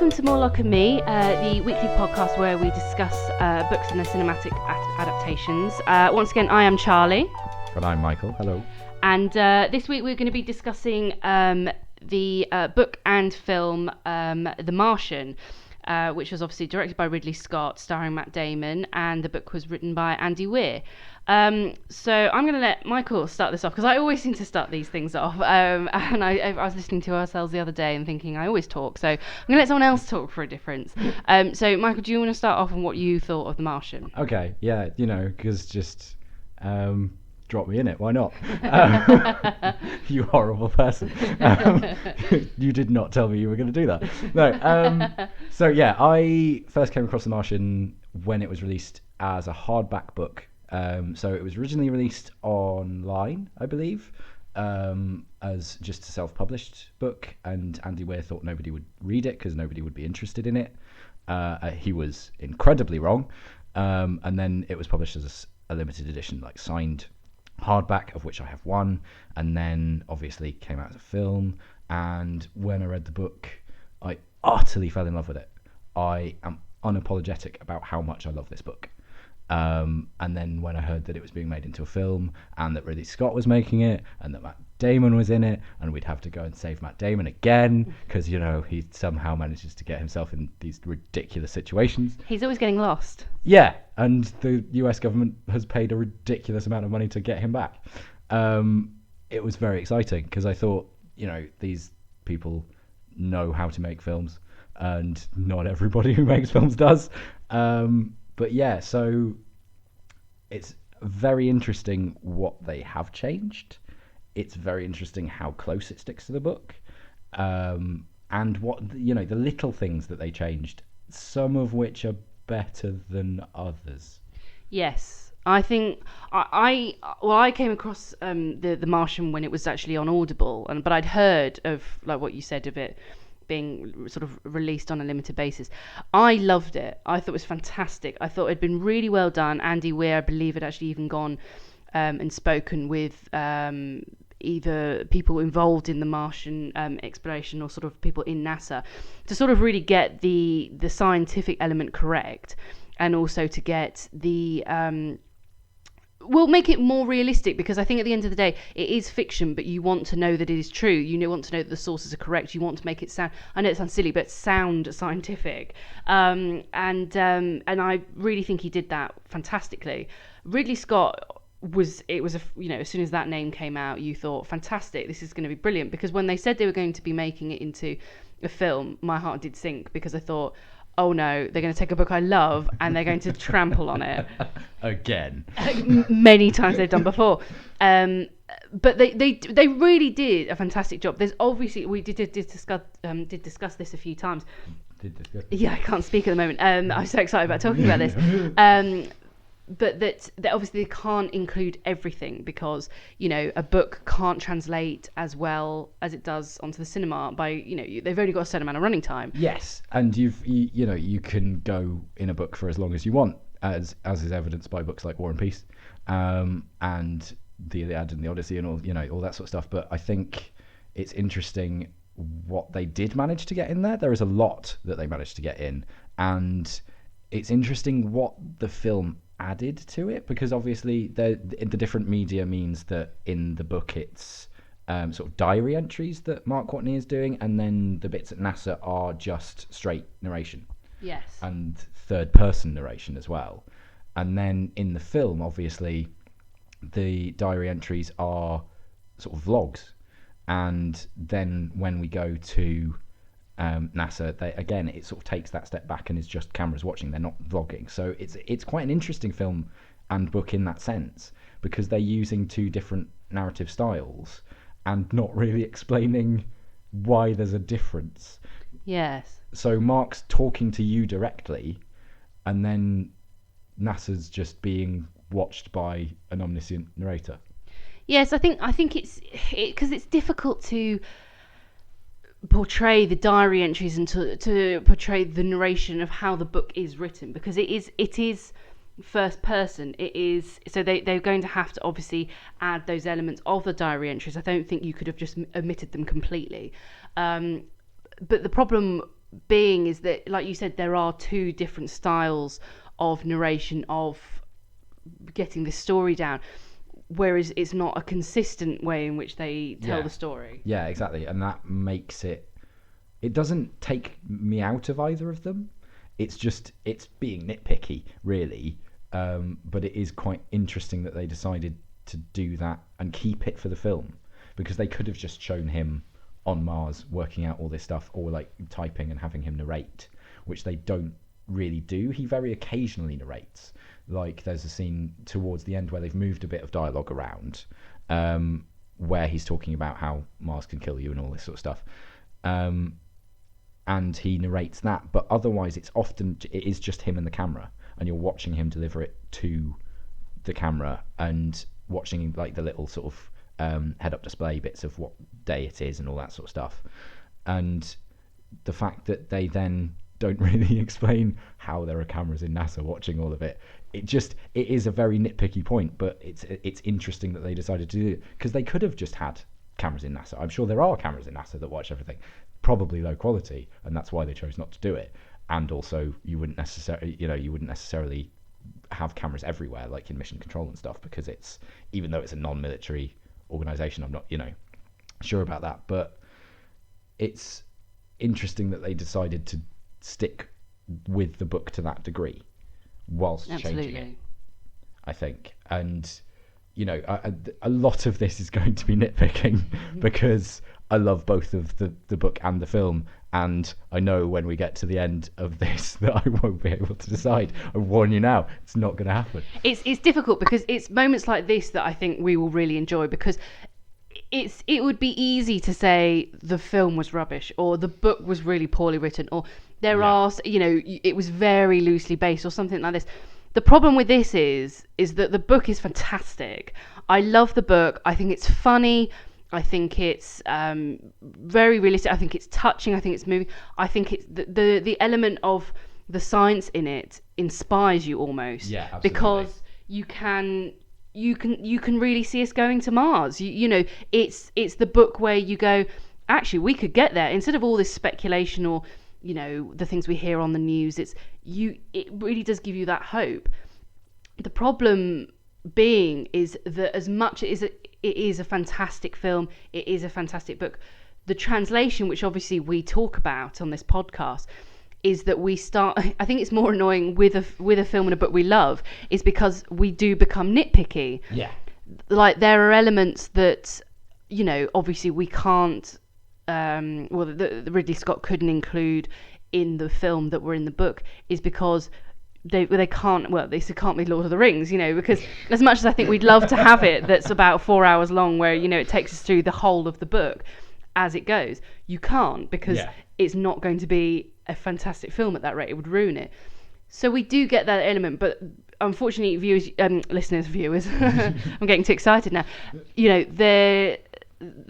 welcome to Morlock and Me, the weekly podcast where we discuss books and their cinematic adaptations. Once again, I am Charlie. And I'm Michael. Hello. And this week we're going to be discussing the book and film The Martian, which was obviously directed by Ridley Scott, starring Matt Damon, and the book was written by Andy Weir. So I'm going to let Michael start this off, because I always seem to start these things off. And I was listening to ourselves the other day and thinking I always talk, so I'm going to let someone else talk for a difference. So Michael, do you want to start off on what you thought of The Martian? Okay, yeah, because just drop me in it. Why not? You horrible person. You did not tell me you were going to do that. No. So yeah, I first came across The Martian when it was released as a hardback book. So it was originally released online, I believe, as just a self-published book, and Andy Weir thought nobody would read it because nobody would be interested in it. He was incredibly wrong. And then it was published as a limited edition, like signed hardback, of which I have one, and then obviously came out as a film. And when I read the book, I utterly fell in love with it. I am unapologetic about how much I love this book. And then when I heard that it was being made into a film, and that Ridley Scott was making it, and that Matt Damon was in it, and we'd have to go and save Matt Damon again, because, he somehow manages to get himself in these ridiculous situations. He's always getting lost. Yeah, and the US government has paid a ridiculous amount of money to get him back. It was very exciting, because I thought, these people know how to make films, and not everybody who makes films does. But yeah, so it's very interesting what they have changed. It's very interesting how close it sticks to the book, and what the little things that they changed. Some of which are better than others. Yes, I think I came across the Martian when it was actually on Audible, but I'd heard of like what you said of it being sort of released on a limited basis. I loved it. I thought it was fantastic. I thought it'd been really well done. Andy Weir, I believe, had actually even gone and spoken with either people involved in the Martian exploration or sort of people in NASA to sort of really get the scientific element correct, and also to get the we'll make it more realistic, because I think at the end of the day it is fiction, but you want to know that it is true. You want to know that the sources are correct. You want to make it sound, I know it sounds silly, but sound scientific. And I really think he did that fantastically. Ridley Scott as soon as that name came out, you thought, fantastic, this is going to be brilliant, because when they said they were going to be making it into a film, my heart did sink, because I thought, oh no, they're going to take a book I love and they're going to trample on it again. Many times they've done before. But they really did a fantastic job. There's obviously, we did discuss this a few times. Yeah, I can't speak at the moment. I'm so excited about talking about this. But that obviously they can't include everything, because a book can't translate as well as it does onto the cinema by they've only got a certain amount of running time. Yes, and you can go in a book for as long as you want, as is evidenced by books like War and Peace, and the Iliad and the Odyssey and all that sort of stuff. But I think it's interesting what they did manage to get in there. There is a lot that they managed to get in, and it's interesting what the film added to it, because obviously the different media means that in the book it's sort of diary entries that Mark Watney is doing, and then the bits at NASA are just straight narration. Yes. And third person narration as well. And then in the film, obviously, the diary entries are sort of vlogs. And then when we go to NASA, it sort of takes that step back and is just cameras watching. They're not vlogging. So it's quite an interesting film and book in that sense, because they're using two different narrative styles and not really explaining why there's a difference. Yes. So Mark's talking to you directly, and then NASA's just being watched by an omniscient narrator. Yes, I think it's because it's difficult to portray the diary entries and to portray the narration of how the book is written, because it is first person. It is, so they're going to have to obviously add those elements of the diary entries. I don't think you could have just omitted them completely. But the problem being is that, like you said, there are two different styles of narration, of getting the story down, whereas it's not a consistent way in which they tell the story. Yeah, exactly. And that makes it doesn't take me out of either of them. It's being nitpicky, really. But it is quite interesting that they decided to do that and keep it for the film, because they could have just shown him on Mars working out all this stuff, or like typing and having him narrate, which they don't really do. He very occasionally narrates. Like there's a scene towards the end where they've moved a bit of dialogue around, where he's talking about how Mars can kill you and all this sort of stuff. And he narrates that, but otherwise it is just him and the camera, and you're watching him deliver it to the camera and watching like the little sort of head-up display bits of what day it is and all that sort of stuff. And the fact that they then don't really explain how there are cameras in NASA watching all of it, it is a very nitpicky point, but it's interesting that they decided to do it, because they could have just had cameras in NASA. I'm sure there are cameras in NASA that watch everything, probably low quality, and that's why they chose not to do it. And also you wouldn't necessarily have cameras everywhere like in Mission Control and stuff, because it's, even though it's a non-military organization, I'm not sure about that, but it's interesting that they decided to stick with the book to that degree whilst changing it, I think. And a lot of this is going to be nitpicking because I love both of the book and the film, and I know when we get to the end of this that I won't be able to decide. I warn you now, it's not going to happen. It's difficult because it's moments like this that I think we will really enjoy, because it would be easy to say the film was rubbish or the book was really poorly written, or it was very loosely based or something like this. The problem with this is that the book is fantastic. I love the book. I think it's funny. I think it's very realistic. I think it's touching. I think it's moving. I think it's the element of the science in it inspires you almost. Yeah, absolutely. Because you can really see us going to Mars. It's the book where you go, actually we could get there, instead of all this speculation or the things we hear on the news. It really does give you that hope. The problem being is that as much as it is a fantastic film, it is a fantastic book, the translation, which obviously we talk about on this podcast, is that I think it's more annoying with a film and a book we love, is because we do become nitpicky. Yeah. Like there are elements that, obviously we can't, the Ridley Scott couldn't include in the film that were in the book, is because they can't be Lord of the Rings, because as much as I think we'd love to have it that's about 4 hours long, where it takes us through the whole of the book as it goes, you can't, because it's not going to be a fantastic film at that rate. It would ruin it. So we do get that element, but unfortunately viewers, I'm getting too excited now. The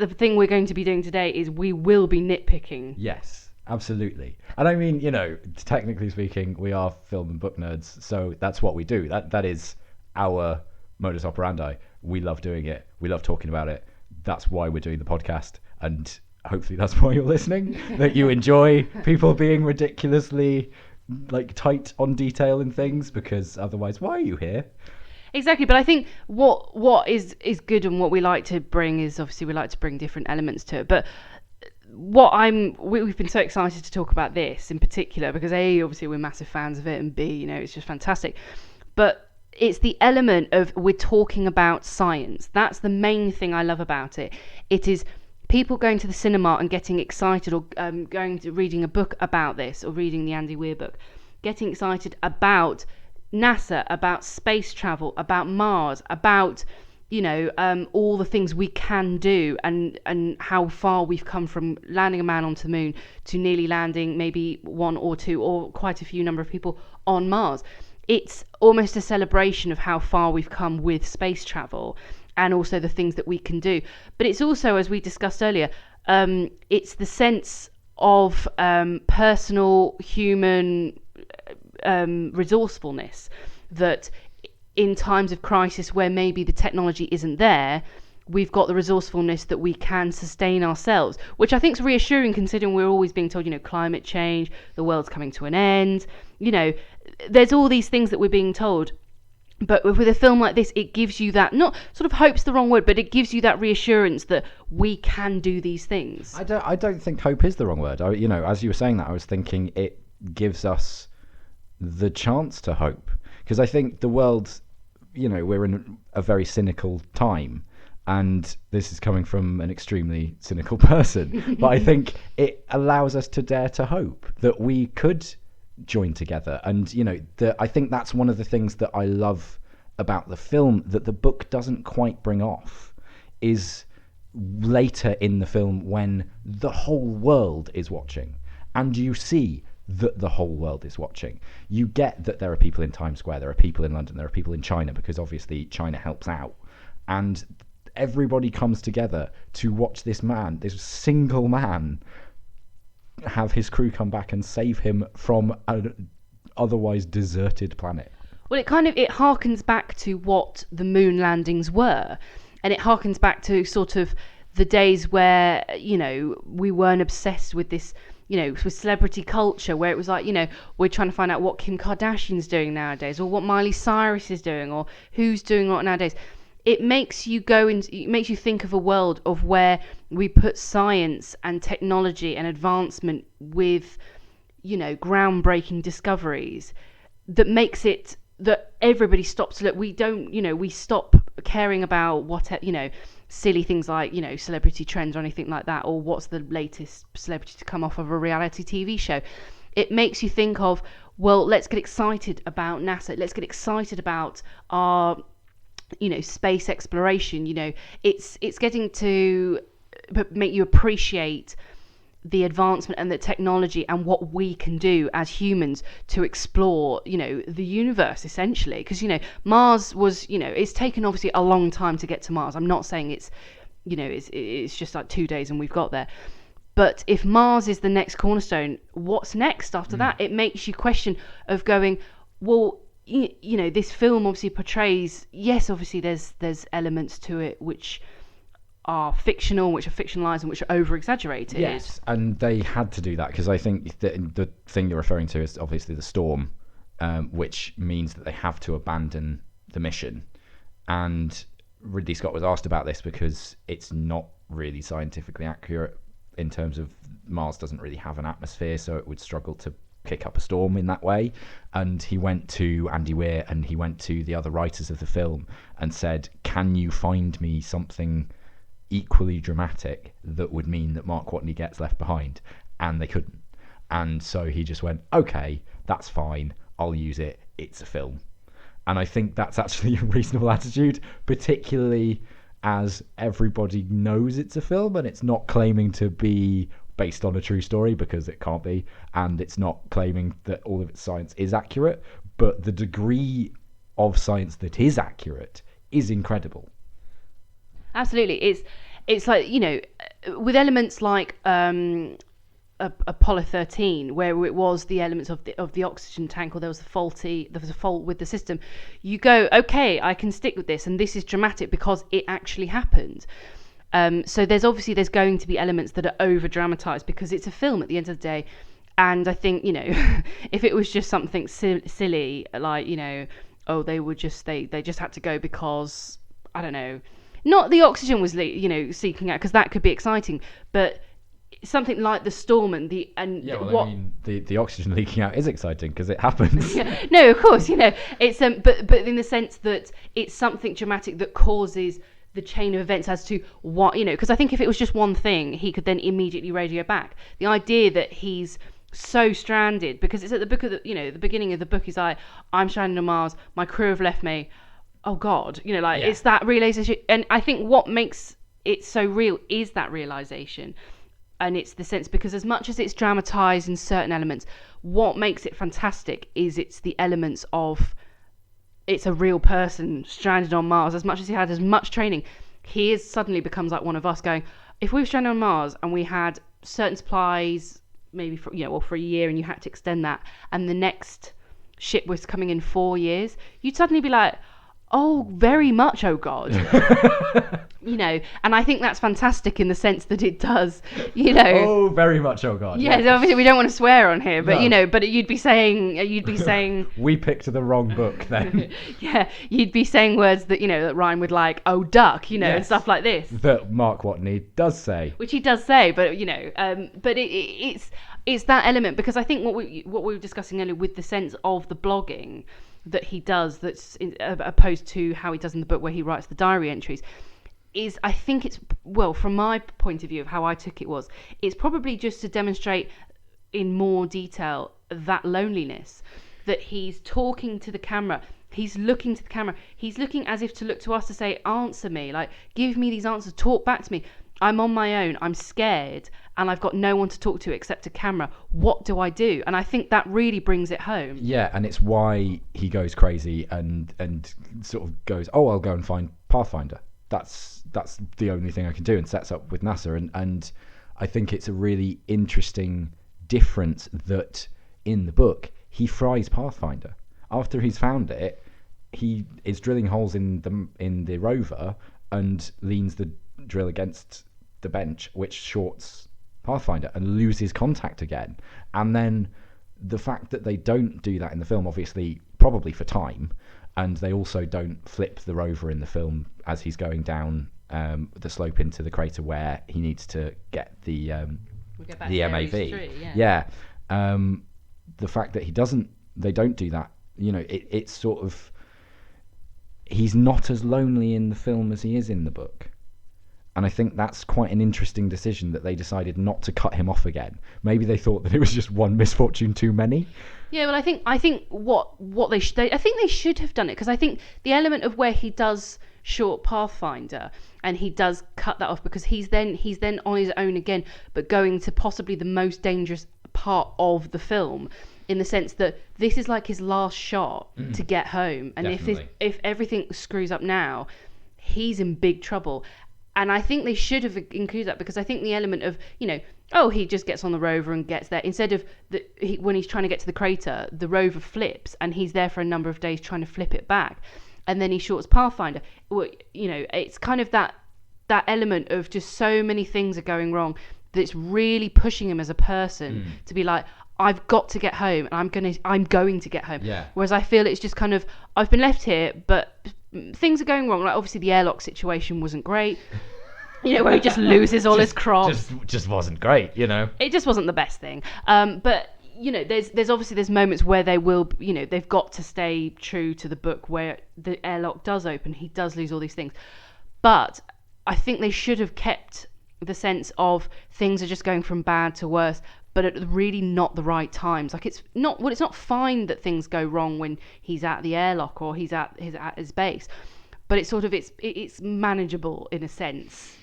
thing we're going to be doing today is we will be nitpicking. Yes, absolutely. And I mean, technically speaking, we are film and book nerds, so that's what we do. That is our modus operandi. We love doing it. We love talking about it. That's why we're doing the podcast, and hopefully that's why you're listening, that you enjoy people being ridiculously tight on detail and things, because otherwise why are you here? Exactly. But I think what is good, and what we like to bring is, obviously we like to bring different elements to it, but we've been so excited to talk about this in particular because A, obviously we're massive fans of it, and B, it's just fantastic. But it's the element of, we're talking about science. That's the main thing I love about it. It is people going to the cinema and getting excited, or going to reading a book about this, or reading the Andy Weir book, getting excited about NASA, about space travel, about Mars, about all the things we can do, and how far we've come from landing a man onto the moon to nearly landing maybe one or two or quite a few number of people on Mars. It's almost a celebration of how far we've come with space travel, and also the things that we can do. But it's also, as we discussed earlier, it's the sense of personal human resourcefulness, that in times of crisis where maybe the technology isn't there, we've got the resourcefulness that we can sustain ourselves, which I think is reassuring considering we're always being told, climate change, the world's coming to an end, there's all these things that we're being told. But with a film like this, it gives you that, not sort of hope's the wrong word, but it gives you that reassurance that we can do these things. I don't think hope is the wrong word. As you were saying that, I was thinking it gives us the chance to hope. Because I think the world, we're in a very cynical time. And this is coming from an extremely cynical person. But I think it allows us to dare to hope that we could join together. And I think that's one of the things that I love about the film that the book doesn't quite bring off, is later in the film when the whole world is watching and you see that the whole world is watching. You get that there are people in Times Square, there are people in London, there are people in China, because obviously China helps out, and everybody comes together to watch this single man, have his crew come back and save him from an otherwise deserted planet. Well, it harkens back to what the moon landings were, and it harkens back to sort of the days where we weren't obsessed with this, with celebrity culture, where it was like, we're trying to find out what Kim Kardashian's doing nowadays, or what Miley Cyrus is doing, or who's doing what nowadays. It makes you think of a world of where we put science and technology and advancement with, groundbreaking discoveries that makes it that everybody stops to look. We don't, we stop caring about what, silly things like, celebrity trends or anything like that, or what's the latest celebrity to come off of a reality TV show. It makes you think of, well, let's get excited about NASA. Let's get excited about our space exploration. It's getting to make you appreciate the advancement and the technology and what we can do as humans to explore the universe, essentially. Because Mars was, it's taken obviously a long time to get to Mars. I'm not saying it's it's just like 2 days and we've got there, but if Mars is the next cornerstone, what's next after that? It makes you question of going, well, this film obviously portrays, yes, obviously there's elements to it which are fictional, which are fictionalized, and which are over exaggerated. Yes, and they had to do that because I think the thing you're referring to is obviously the storm, which means that they have to abandon the mission. And Ridley Scott was asked about this because it's not really scientifically accurate in terms of Mars doesn't really have an atmosphere, so it would struggle to kick up a storm in that way. And he went to Andy Weir and he went to the other writers of the film and said, can you find me something equally dramatic that would mean that Mark Watney gets left behind? And they couldn't. And so he just went, okay, that's fine, I'll use it, it's a film. And I think that's actually a reasonable attitude, particularly as everybody knows it's a film and it's not claiming to be based on a true story, because it can't be, and it's not claiming that all of its science is accurate, but the degree of science that is accurate is incredible. Absolutely. It's like, with elements like Apollo 13, where it was the elements of the oxygen tank, or there was a fault with the system, you go, okay, I can stick with this, and this is dramatic because it actually happened. So there's going to be elements that are over dramatized because it's a film at the end of the day. And I think, if it was just something silly, like, they just had to go because, I don't know, not the oxygen was seeking out, because that could be exciting, but something like the storm and the oxygen leaking out is exciting because it happens. Yeah, no, of course, it's but in the sense that it's something dramatic that causes the chain of events as to what, because I think if it was just one thing, he could then immediately radio back. The idea that he's so stranded, because it's at the book of the beginning of the book, he's like, I'm stranded on Mars, my crew have left me, oh God, It's that realization. And I think what makes it so real is that realization. And it's the sense, because as much as it's dramatized in certain elements, what makes it fantastic is it's the elements of, it's a real person stranded on Mars. As much as he had as much training, he suddenly becomes like one of us, going, if we were stranded on Mars and we had certain supplies, maybe for a year, and you had to extend that, and the next ship was coming in 4 years, you'd suddenly be like, oh, very much, oh God. You know, and I think that's fantastic in the sense that it does, you know. Oh, very much, oh God. Yeah, obviously we don't want to swear on here, but No. you know, but you'd be saying, We picked the wrong book then. yeah, you'd be saying words that, you know, that rhyme with like, oh, duck, you know, and Yes. stuff like this. That Mark Watney does say. Which he does say, but you know, but it's that element, because I think what we were discussing earlier with the sense of the blogging that he does, that's opposed to how he does in the book where he writes the diary entries, is, I think it's, well, from my point of view of how I took it, was it's probably just to demonstrate in more detail that loneliness, that he's talking to the camera, he's looking to the camera, he's looking as if to look to us to say, answer me, like, give me these answers, talk back to me. I'm on my own, I'm scared, and I've got no one to talk to except a camera. What do I do? And I think that really brings it home. Yeah, and it's why he goes crazy and sort of goes, oh, I'll go and find Pathfinder. That's the only thing I can do, and sets up with NASA. And I think it's a really interesting difference that in the book he fries Pathfinder. After he's found it, he is drilling holes in the rover and leans the drill against the bench, which shorts Pathfinder, and loses contact again. And then the fact that they don't do that in the film, obviously probably for time, and they also don't flip the rover in the film as he's going down the slope into the crater where he needs to get the MAV. Yeah. The fact that they don't do that, you know, it's sort of, he's not as lonely in the film as he is in the book. And I think that's quite an interesting decision, that they decided not to cut him off again. Maybe they thought that it was just one misfortune too many. Yeah, well, I think what I think they should have done it, because I think the element of where he does short Pathfinder and he does cut that off, because he's then on his own again, but going to possibly the most dangerous part of the film, in the sense that this is like his last shot to get home, and if everything screws up now, he's in big trouble. And I think they should have included that, because I think the element of, you know, oh, he just gets on the rover and gets there, instead of when he's trying to get to the crater, the rover flips and he's there for a number of days trying to flip it back, and then he shorts Pathfinder. You know, it's kind of that element of just so many things are going wrong that it's really pushing him as a person to be like, I've got to get home, and I'm going to get home. Yeah. Whereas I feel it's just kind of, I've been left here, but things are going wrong. Like, obviously the airlock situation wasn't great. You know, where he just loses all his crops. Just wasn't great, you know. It just wasn't the best thing. But you know, there's moments where they will, you know, they've got to stay true to the book, where the airlock does open, he does lose all these things. But I think they should have kept the sense of things are just going from bad to worse, but at really not the right times. Like, it's not fine that things go wrong when he's at the airlock or he's at his base, but it's sort of it's manageable in a sense.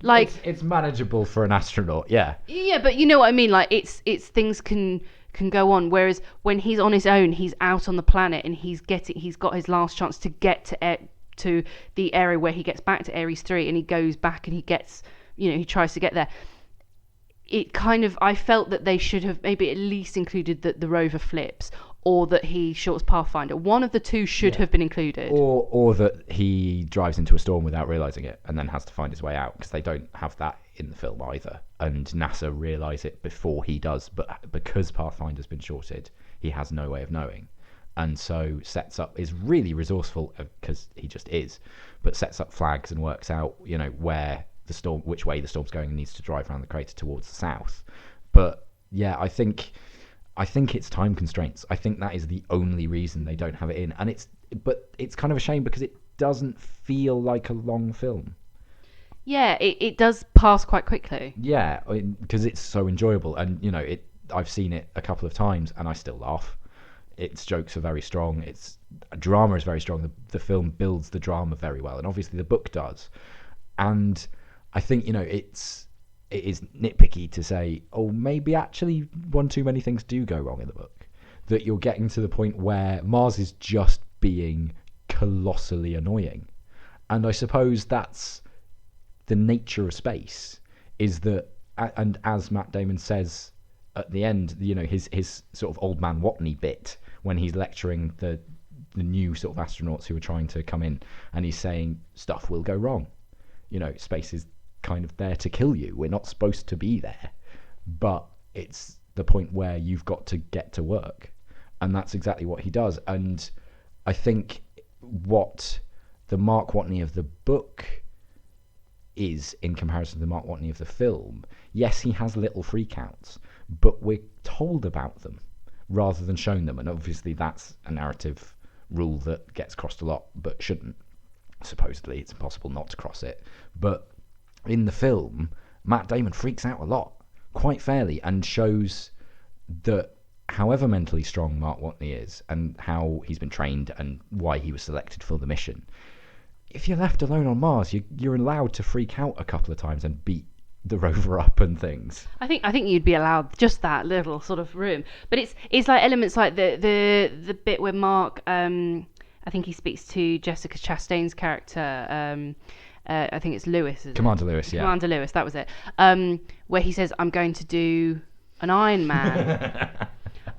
It's manageable for an astronaut, yeah. Yeah, but you know what I mean. Like, it's things can go on. Whereas when he's on his own, he's out on the planet and he's got his last chance to get to the area where he gets back to Ares 3, and he goes back and he gets, you know, he tries to get there. It kind of, I felt that they should have maybe at least included that the rover flips, or that he shorts Pathfinder. One of the two should have been included. Or that he drives into a storm without realising it and then has to find his way out, because they don't have that in the film either. And NASA realise it before he does, but because Pathfinder's been shorted, he has no way of knowing. And so is really resourceful, because he just is, but sets up flags and works out, you know, which way the storm's going, and needs to drive around the crater towards the south. But yeah, I think it's time constraints. I think that is the only reason they don't have it in, but it's kind of a shame, because it doesn't feel like a long film. Yeah, it does pass quite quickly. Yeah, because it's so enjoyable, and you know, I've seen it a couple of times and I still laugh. Its jokes are very strong. Its drama is very strong. The film builds the drama very well, and obviously the book does. And I think, you know, it is nitpicky to say, oh, maybe actually one too many things do go wrong in the book. That you're getting to the point where Mars is just being colossally annoying. And I suppose that's the nature of space, is that, and as Matt Damon says at the end, you know, his sort of old man Watney bit when he's lecturing the the new sort of astronauts who are trying to come in, and he's saying stuff will go wrong. Space is kind of there to kill you. We're not supposed to be there, but it's the point where you've got to get to work, and that's exactly what he does. And I think what the Mark Watney of the book is in comparison to the Mark Watney of the film, yes, he has little freakouts, but we're told about them rather than shown them, and obviously that's a narrative rule that gets crossed a lot but shouldn't. Supposedly it's impossible not to cross it, but in the film Matt Damon freaks out a lot, quite fairly, and shows that however mentally strong Mark Watney is and how he's been trained and why he was selected for the mission, if you're left alone on Mars, you're allowed to freak out a couple of times and beat the rover up and things. I think you'd be allowed just that little sort of room, but it's like elements like the bit where Mark, I think he speaks to Jessica Chastain's character. I think it's Lewis. Commander Lewis, yeah. Commander Lewis, that was it. Where he says, "I'm going to do an Iron Man."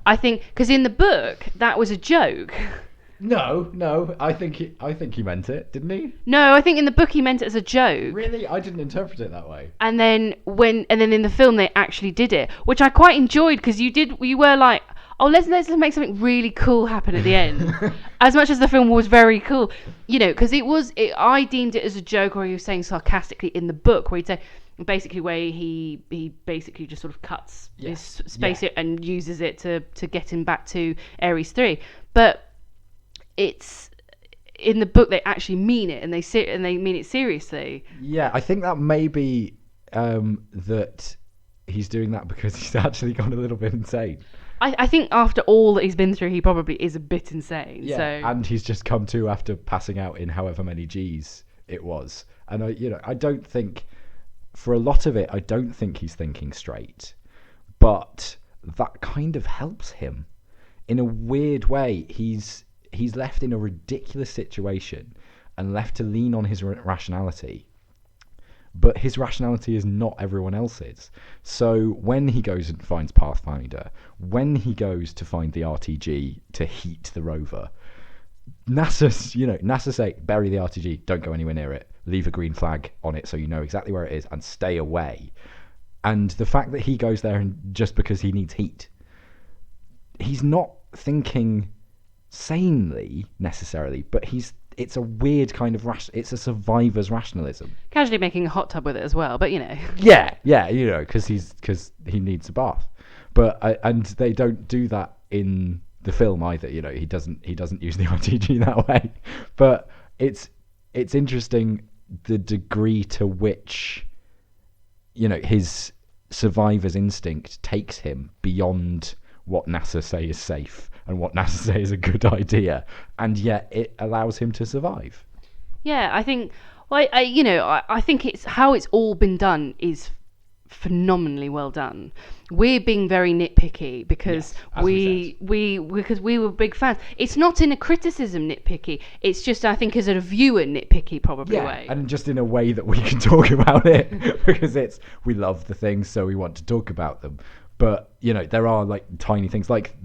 I think because in the book that was a joke. No, I think he meant it, didn't he? No, I think in the book he meant it as a joke. Really? I didn't interpret it that way. And then in the film they actually did it, which I quite enjoyed, because you were like, oh, let's make something really cool happen at the end. As much as the film was very cool, because I deemed it as a joke, or he was saying sarcastically in the book, where he'd say basically where he basically just sort of cuts his spaceship and uses it to get him back to Ares 3, but it's in the book they actually mean it, and they mean it seriously. Yeah, I think that may be that he's doing that because he's actually gone a little bit insane. I think after all that he's been through, he probably is a bit insane. Yeah, so. And he's just come to after passing out in however many Gs it was. And I don't think, for a lot of it, I don't think he's thinking straight. But that kind of helps him in a weird way. He's left in a ridiculous situation and left to lean on his rationality. But his rationality is not everyone else's. So when he goes and finds Pathfinder, when he goes to find the RTG to heat the rover, NASA say, bury the RTG, don't go anywhere near it, leave a green flag on it so you know exactly where it is, and stay away. And the fact that he goes there and just because he needs heat, he's not thinking sanely necessarily, but it's a weird kind of it's a survivor's rationalism. Casually making a hot tub with it as well, but Yeah, because he needs a bath. But and they don't do that in the film either. He doesn't use the RTG that way. But it's interesting the degree to which his survivor's instinct takes him beyond what NASA say is safe and what NASA say is a good idea, and yet it allows him to survive. Yeah, I think. Well, I think it's how it's all been done is phenomenally well done. We're being very nitpicky because we were big fans. It's not in a criticism nitpicky. It's just, I think, as a viewer nitpicky probably way. And just in a way that we can talk about it because we love the things, so we want to talk about them. But there are like tiny things like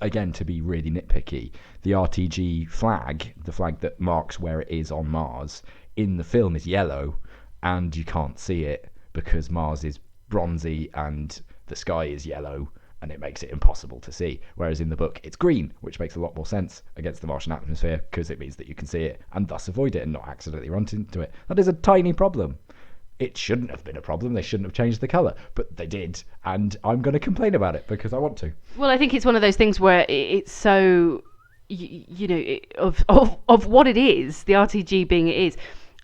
again, to be really nitpicky, the RTG flag, the flag that marks where it is on Mars in the film, is yellow, and you can't see it because Mars is bronzy and the sky is yellow, and it makes it impossible to see. Whereas in the book, it's green, which makes a lot more sense against the Martian atmosphere because it means that you can see it and thus avoid it and not accidentally run into it. That is a tiny problem. It shouldn't have been a problem. They shouldn't have changed the colour, but they did, and I'm going to complain about it because I want to. Well, I think it's one of those things where it's so, of what it is, the RTG being it is,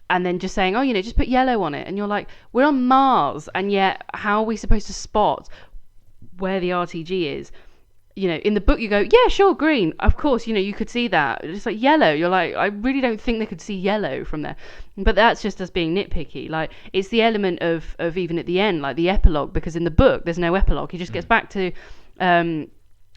and then just saying, just put yellow on it, and you're like, we're on Mars, and yet how are we supposed to spot where the RTG is? In the book you go, yeah, sure, green, of course, you could see that. It's like yellow, you're like, I really don't think they could see yellow from there. But that's just us being nitpicky. Like, it's the element of even at the end, like the epilogue, because in the book there's no epilogue. He just gets back to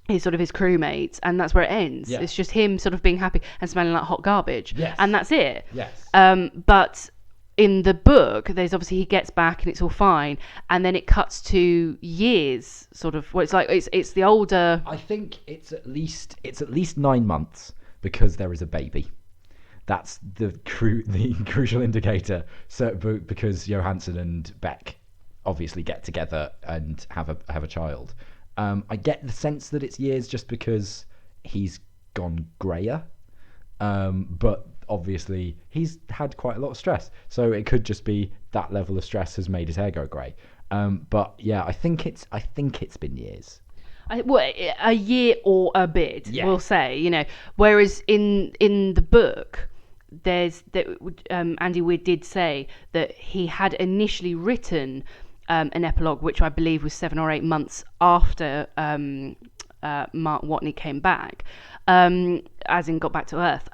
his crewmates, and that's where it ends. It's just him sort of being happy and smelling like hot garbage, and that's it. But in the book, there's obviously he gets back and it's all fine, and then it cuts to years, sort of. Well, it's like it's the older. I think it's at least 9 months because there is a baby. That's the crucial indicator. So because Johansson and Beck obviously get together and have a child. I get the sense that it's years just because he's gone greyer, but obviously he's had quite a lot of stress, so it could just be that level of stress has made his hair go grey. But yeah, I think it's been years. Well, a year or a bit, Yeah. we'll say, Whereas in the book, Andy Weir did say that he had initially written an epilogue, which I believe was 7 or 8 months after Mark Watney came back, as in got back to Earth.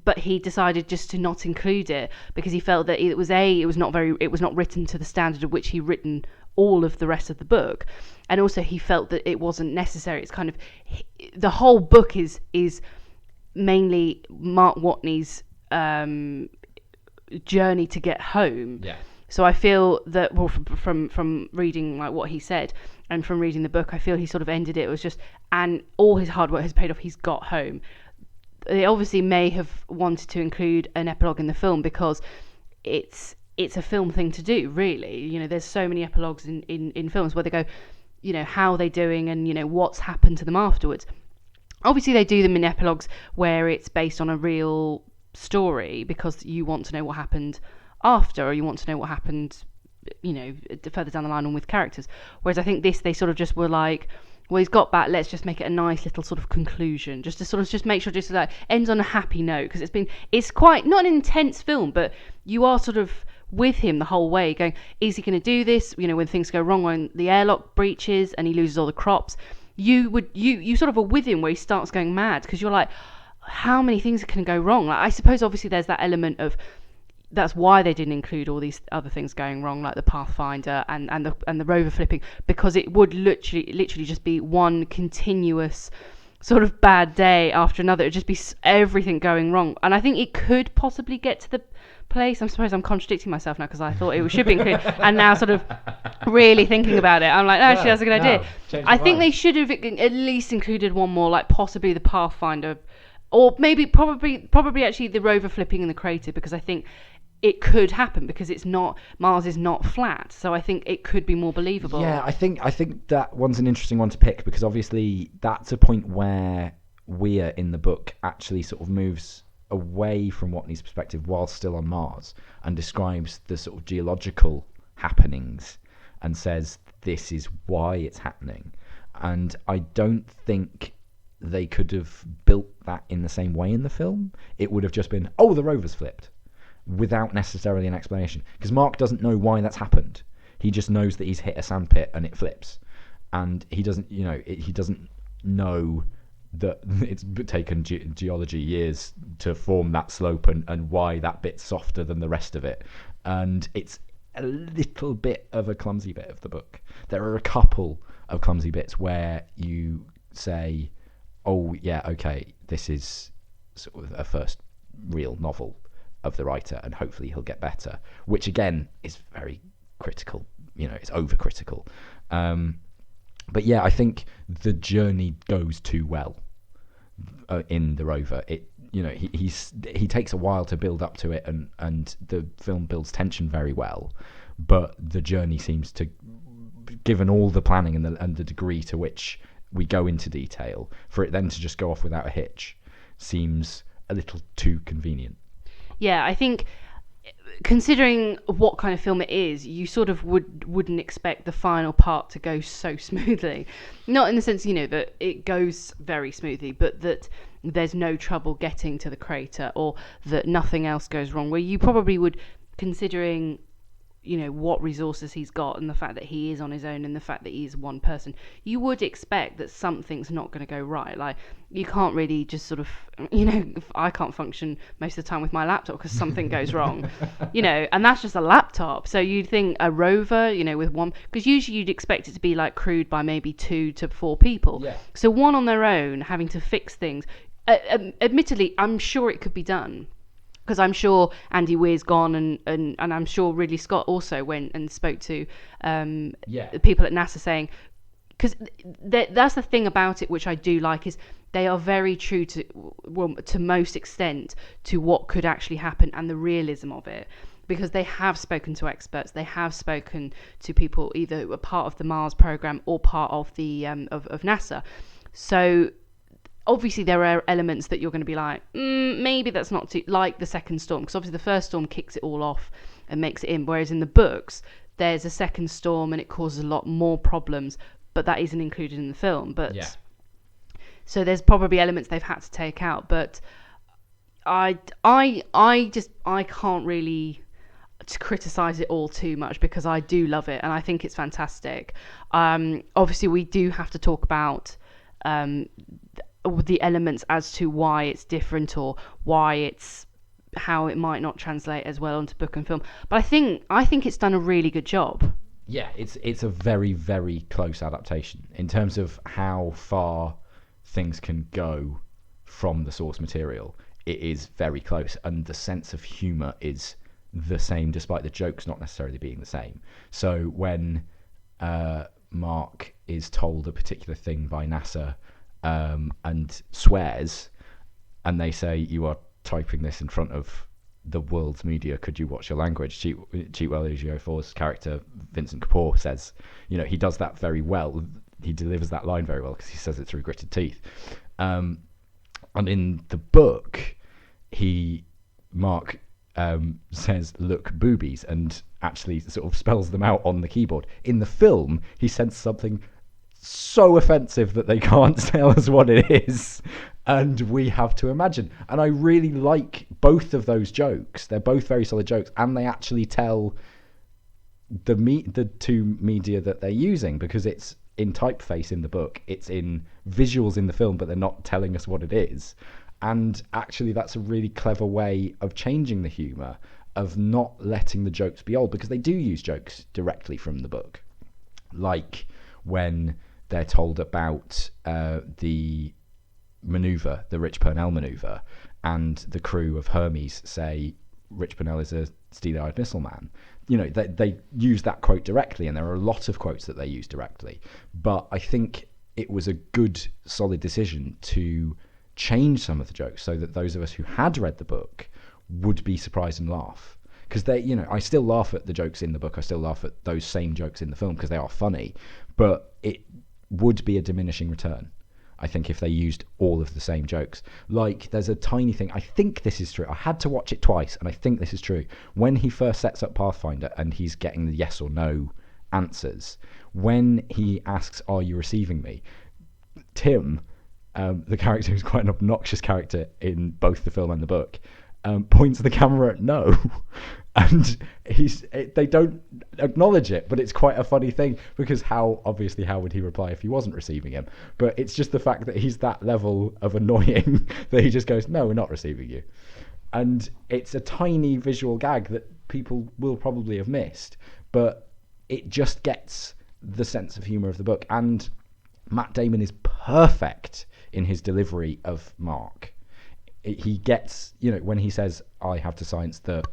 But he decided just to not include it because he felt that it was not written to the standard of which he written all of the rest of the book, and also he felt that it wasn't necessary. It's kind of the whole book is mainly Mark Watney's journey to get home. Yeah. So I feel that, well, from reading like what he said and from reading the book, I feel he sort of ended it. It was just, and all his hard work has paid off. He's got home. They obviously may have wanted to include an epilogue in the film because it's a film thing to do, really. There's so many epilogues in films where they go, how are they doing and, what's happened to them afterwards. Obviously, they do them in epilogues where it's based on a real story because you want to know what happened after, or you want to know what happened, further down the line on with characters. Whereas I think they sort of just were like, well, he's got back, let's just make it a nice little sort of conclusion, just to sort of just make sure just that ends on a happy note, because it's quite not an intense film, but you are sort of with him the whole way going, is he going to do this? When things go wrong, when the airlock breaches and he loses all the crops, you sort of are with him where he starts going mad, because you're like, how many things can go wrong? Like, I suppose obviously there's that element of that's why they didn't include all these other things going wrong, like the Pathfinder and the rover flipping, because it would literally just be one continuous sort of bad day after another. It'd just be everything going wrong. And I think it could possibly get to the place. I suppose I'm contradicting myself now because I thought it should be included, and now sort of really thinking about it, I'm like, actually, that's a good idea. I think they should have at least included one more, like possibly the Pathfinder, or maybe probably actually the rover flipping in the crater, because I think it could happen because Mars is not flat, so I think it could be more believable. Yeah, I think that one's an interesting one to pick, because obviously that's a point where Weir in the book actually sort of moves away from Watney's perspective while still on Mars and describes the sort of geological happenings and says this is why it's happening. And I don't think they could have built that in the same way in the film. It would have just been, oh, the rover's flipped, without necessarily an explanation, because Mark doesn't know why that's happened. He just knows that he's hit a sandpit and it flips, and he doesn't know that it's taken geology years to form that slope and why that bit's softer than the rest of it. And it's a little bit of a clumsy bit of the book. There are a couple of clumsy bits where you say, oh yeah, okay, this is sort of a first real novel of the writer, and hopefully he'll get better, which again is very critical. It's overcritical. But yeah, I think the journey goes too well in the rover. He takes a while to build up to it, and the film builds tension very well, but the journey seems to, given all the planning and the degree to which we go into detail, for it then to just go off without a hitch seems a little too convenient. Yeah, I think considering what kind of film it is, you sort of wouldn't expect the final part to go so smoothly. Not in the sense, that it goes very smoothly, but that there's no trouble getting to the crater, or that nothing else goes wrong, where you probably would, considering what resources he's got and the fact that he is on his own and the fact that he is one person, you would expect that something's not going to go right. Like, you can't really just sort of, I can't function most of the time with my laptop because something goes wrong, and that's just a laptop. So you'd think a rover, with one, because usually you'd expect it to be like crewed by maybe 2 to 4 people. Yeah. So one on their own having to fix things, admittedly, I'm sure it could be done. Because I'm sure Andy Weir's gone, and I'm sure Ridley Scott also went and spoke to the people at NASA saying, because that's the thing about it, which I do like, is they are very true to, well, to most extent, to what could actually happen and the realism of it, because they have spoken to experts, they have spoken to people either who are part of the Mars program or part of the of NASA. So obviously there are elements that you're going to be like, maybe that's not too, like the second storm, because obviously the first storm kicks it all off and makes it in, whereas in the books there's a second storm and it causes a lot more problems, but that isn't included in the film. But Yeah. so there's probably elements they've had to take out, but I can't really criticize it all too much, because I do love it and I think it's fantastic. Obviously we do have to talk about the elements as to why it's different, or why it's, how it might not translate as well onto book and film. But I think it's done a really good job. Yeah, it's a very, very close adaptation in terms of how far things can go from the source material. It is very close, and the sense of humour is the same, despite the jokes not necessarily being the same. So when Mark is told a particular thing by NASA, and swears, and they say, "You are typing this in front of the world's media, could you watch your language?" Cheatwell Ejiofor's character Vincent Kapoor says, he does that very well. He delivers that line very well because he says it through gritted teeth. And in the book, Mark says, "Look, boobies," and actually sort of spells them out on the keyboard. In the film, he says something so offensive that they can't tell us what it is, and we have to imagine. And I really like both of those jokes. They're both very solid jokes, and they actually tell the two media that they're using, because it's in typeface in the book, it's in visuals in the film, but they're not telling us what it is. And actually that's a really clever way of changing the humour, of not letting the jokes be old, because they do use jokes directly from the book, like when they're told about the manoeuvre, the Rich Purnell manoeuvre, and the crew of Hermes say Rich Purnell is a steely-eyed missile man. They use that quote directly, and there are a lot of quotes that they use directly. But I think it was a good, solid decision to change some of the jokes so that those of us who had read the book would be surprised and laugh. Because I still laugh at the jokes in the book. I still laugh at those same jokes in the film because they are funny. But it would be a diminishing return, I think, if they used all of the same jokes. Like, there's a tiny thing. I think this is true. I had to watch it twice, and I think this is true. When he first sets up Pathfinder and he's getting the yes or no answers, when he asks, "Are you receiving me?" Tim, the character who's quite an obnoxious character in both the film and the book, points the camera at no. And they don't acknowledge it, but it's quite a funny thing, because how would he reply if he wasn't receiving him? But it's just the fact that he's that level of annoying that he just goes, "No, we're not receiving you." And it's a tiny visual gag that people will probably have missed, but it just gets the sense of humour of the book. And Matt Damon is perfect in his delivery of Mark. He gets, when he says, "I have to science the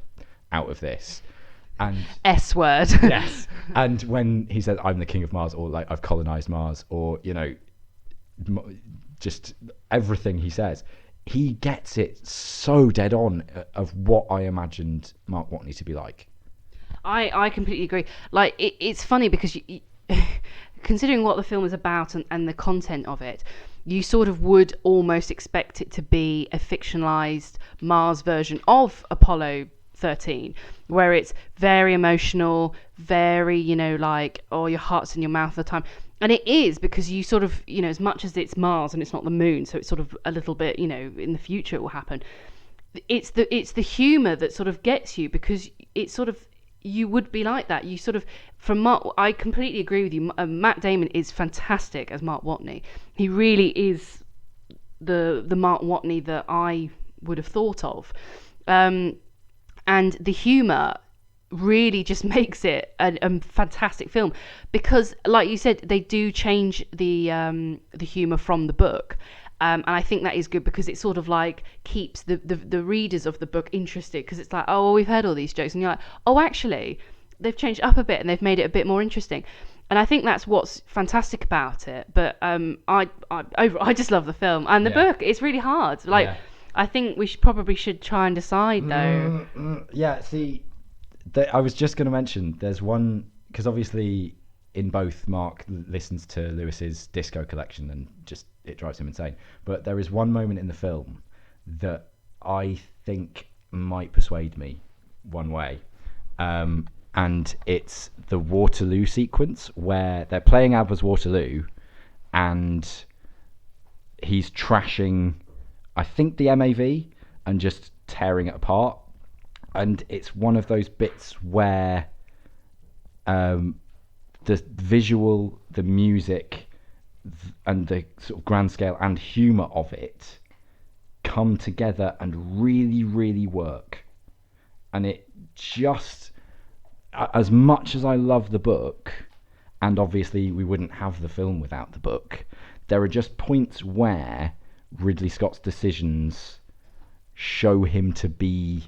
out of this," and S word. Yes. And when he says, "I'm the king of Mars," or like, "I've colonized Mars," or just everything he says, he gets it so dead on of what I imagined Mark Watney to be like. I completely agree. Like, it's funny because considering what the film is about and the content of it, you sort of would almost expect it to be a fictionalized Mars version of Apollo 13, where it's very emotional, very, like, oh, your heart's in your mouth all the time. And it is, because you sort of, as much as it's Mars and it's not the moon, so it's sort of a little bit, in the future it will happen. It's the humor that sort of gets you, because it's sort of, you would be like that. You sort of, from Mark, I completely agree with you. Matt Damon is fantastic as Mark Watney. He really is the Mark Watney that I would have thought of. And the humour really just makes it a fantastic film, because, like you said, they do change the humour from the book. And I think that is good, because it sort of like keeps the readers of the book interested, because it's like, oh, we've heard all these jokes, and you're like, oh, actually, they've changed up a bit and they've made it a bit more interesting. And I think that's what's fantastic about it. But I just love the film and the book. It's really hard. Like, I think we probably should try and decide though. Yeah, see, I was just going to mention there's one, because obviously in both Mark listens to Lewis's disco collection and just it drives him insane. But there is one moment in the film that I think might persuade me one way. And it's the Waterloo sequence where they're playing ABBA's Waterloo and he's trashing, I think, the MAV and just tearing it apart. And it's one of those bits where the visual, the music, and the sort of grand scale and humour of it come together and really, really work. And it just, as much as I love the book, and obviously we wouldn't have the film without the book, there are just points where Ridley Scott's decisions show him to be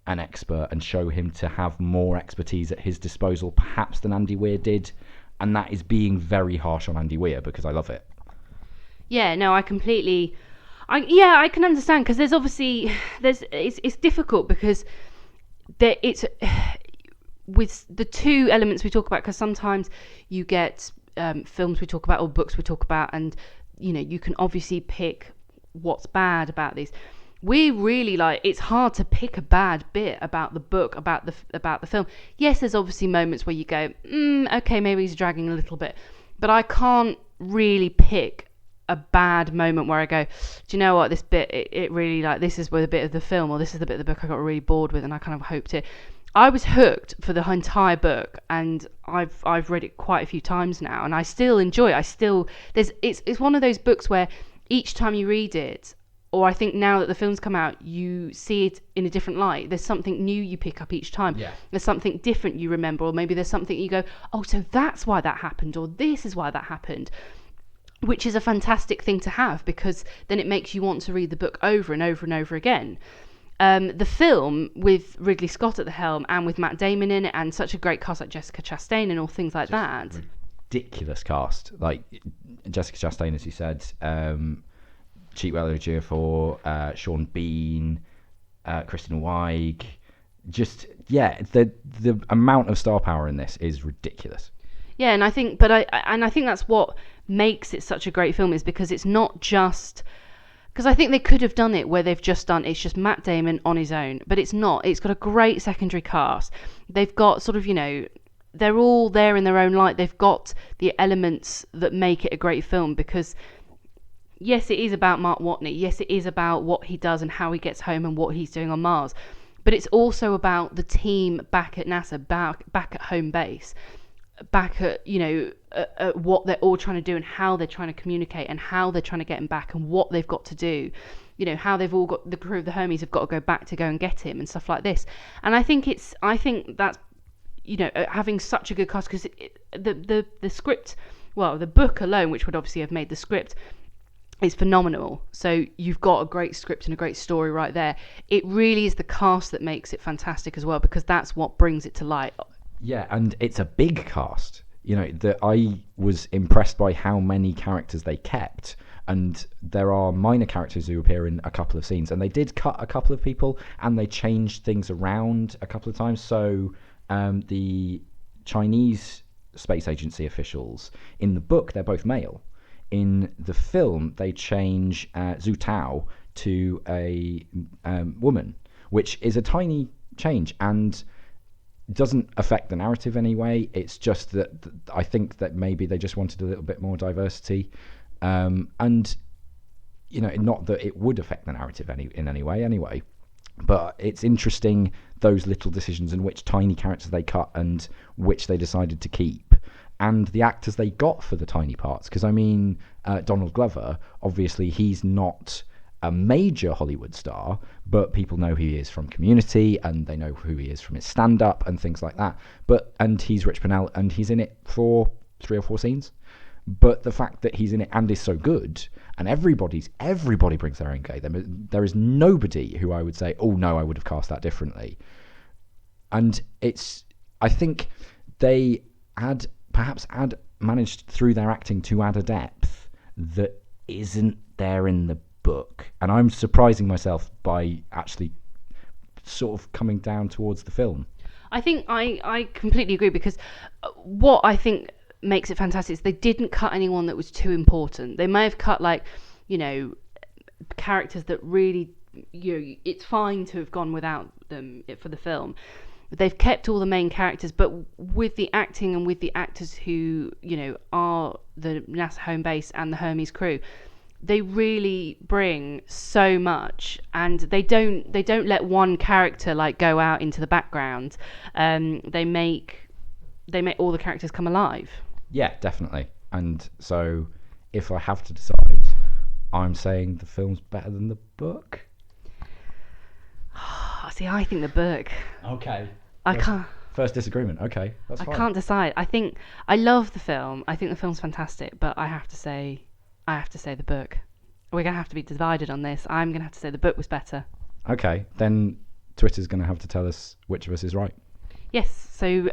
an expert and show him to have more expertise at his disposal perhaps than Andy Weir did, and that is being very harsh on Andy Weir because I love it. Yeah, no, I completely... I can understand, because there's obviously... It's difficult because it's with the two elements we talk about, because sometimes you get films we talk about or books we talk about, and you can obviously pick what's bad about these. We really it's hard to pick a bad bit about the book, about the film. Yes, there's obviously moments where you go, okay, maybe he's dragging a little bit, but I can't really pick a bad moment where I go, do you know what, this bit, it really, this is where the bit of the film, or this is the bit of the book I got really bored with and I kind of hoped it. I was hooked for the entire book, and I've read it quite a few times now, and I still enjoy it. It's one of those books where each time you read it, or I think now that the film's come out, you see it in a different light. There's something new you pick up each time. Yeah. There's something different you remember, or maybe there's something you go, oh, so that's why that happened, or this is why that happened. Which is a fantastic thing to have, because then it makes you want to read the book over and over and over again. The film with Ridley Scott at the helm and with Matt Damon in it and such a great cast like Jessica Chastain and all things like that. Ridiculous cast. Like Jessica Chastain, as you said, Chiwetel Ejiofor, Sean Bean, Kristen Wiig. Just, the amount of star power in this is ridiculous. Yeah, and I think that's what makes it such a great film, is because it's not just, because I think they could have done it where they've just done, it's just Matt Damon on his own, but it's not. It's got a great secondary cast. They've got sort of, they're all there in their own light. They've got the elements that make it a great film, because yes, it is about Mark Watney. Yes, it is about what he does and how he gets home and what he's doing on Mars. But it's also about the team back at NASA, back at home base, back at at what they're all trying to do and how they're trying to communicate and how they're trying to get him back and what they've got to do, how they've all got, the crew of the Hermes have got to go back to go and get him and stuff like this. And I think that's having such a good cast, because the script, well, the book alone, which would obviously have made the script, is phenomenal. So you've got a great script and a great story right there. It really is the cast that makes it fantastic as well, because that's what brings it to light. Yeah, and it's a big cast. That I was impressed by how many characters they kept, and there are minor characters who appear in a couple of scenes, and they did cut a couple of people, and they changed things around a couple of times. So the Chinese space agency officials, in the book, they're both male. In the film, they change Zhu Tao to a woman, which is a tiny change, and doesn't affect the narrative anyway. It's just that I think that maybe they just wanted a little bit more diversity, and not that it would affect the narrative in any way anyway, but it's interesting, those little decisions in which tiny characters they cut and which they decided to keep, and the actors they got for the tiny parts. Because Donald Glover, obviously he's not a major Hollywood star, but people know who he is from Community, and they know who he is from his stand-up and things like that. And he's Rich Pennell, and he's in it for 3 or 4 scenes. But the fact that he's in it and is so good, and everybody brings their own K. There is nobody who I would say, oh no, I would have cast that differently. And I think they managed through their acting to add a depth that isn't there in the book. And I'm surprising myself by actually sort of coming down towards the film. I think I completely agree, because what I think makes it fantastic is they didn't cut anyone that was too important. They may have cut, like, characters that really, it's fine to have gone without them for the film. They've kept all the main characters, but with the acting and with the actors who, are the NASA home base and the Hermes crew, they really bring so much, and they don't let one character like go out into the background. They make all the characters come alive. Yeah, definitely. And so, if I have to decide, I'm saying the film's better than the book. See, I think the book. Okay. I can't. First disagreement. Okay, that's fine. I can't decide. I love the film. I think the film's fantastic, but I have to say the book. We're gonna have to be divided on this. I'm gonna have to say the book was better. Okay, then Twitter's gonna have to tell us which of us is right. Yes. So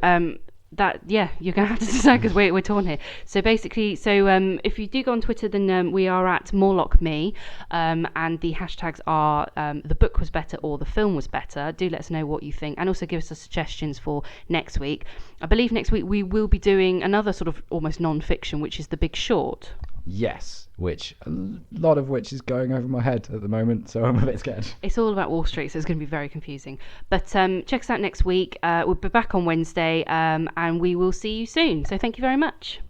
you're gonna have to decide, because we're torn here. So basically, if you do go on Twitter, then we are at MorlockMe, and the hashtags are the book was better or the film was better. Do let us know what you think, and also give us suggestions for next week. I believe next week we will be doing another sort of almost non-fiction, which is The Big Short. Yes, which a lot of which is going over my head at the moment, so I'm a bit scared. It's all about Wall Street, so it's going to be very confusing. But check us out next week. We'll be back on Wednesday, and we will see you soon. So thank you very much.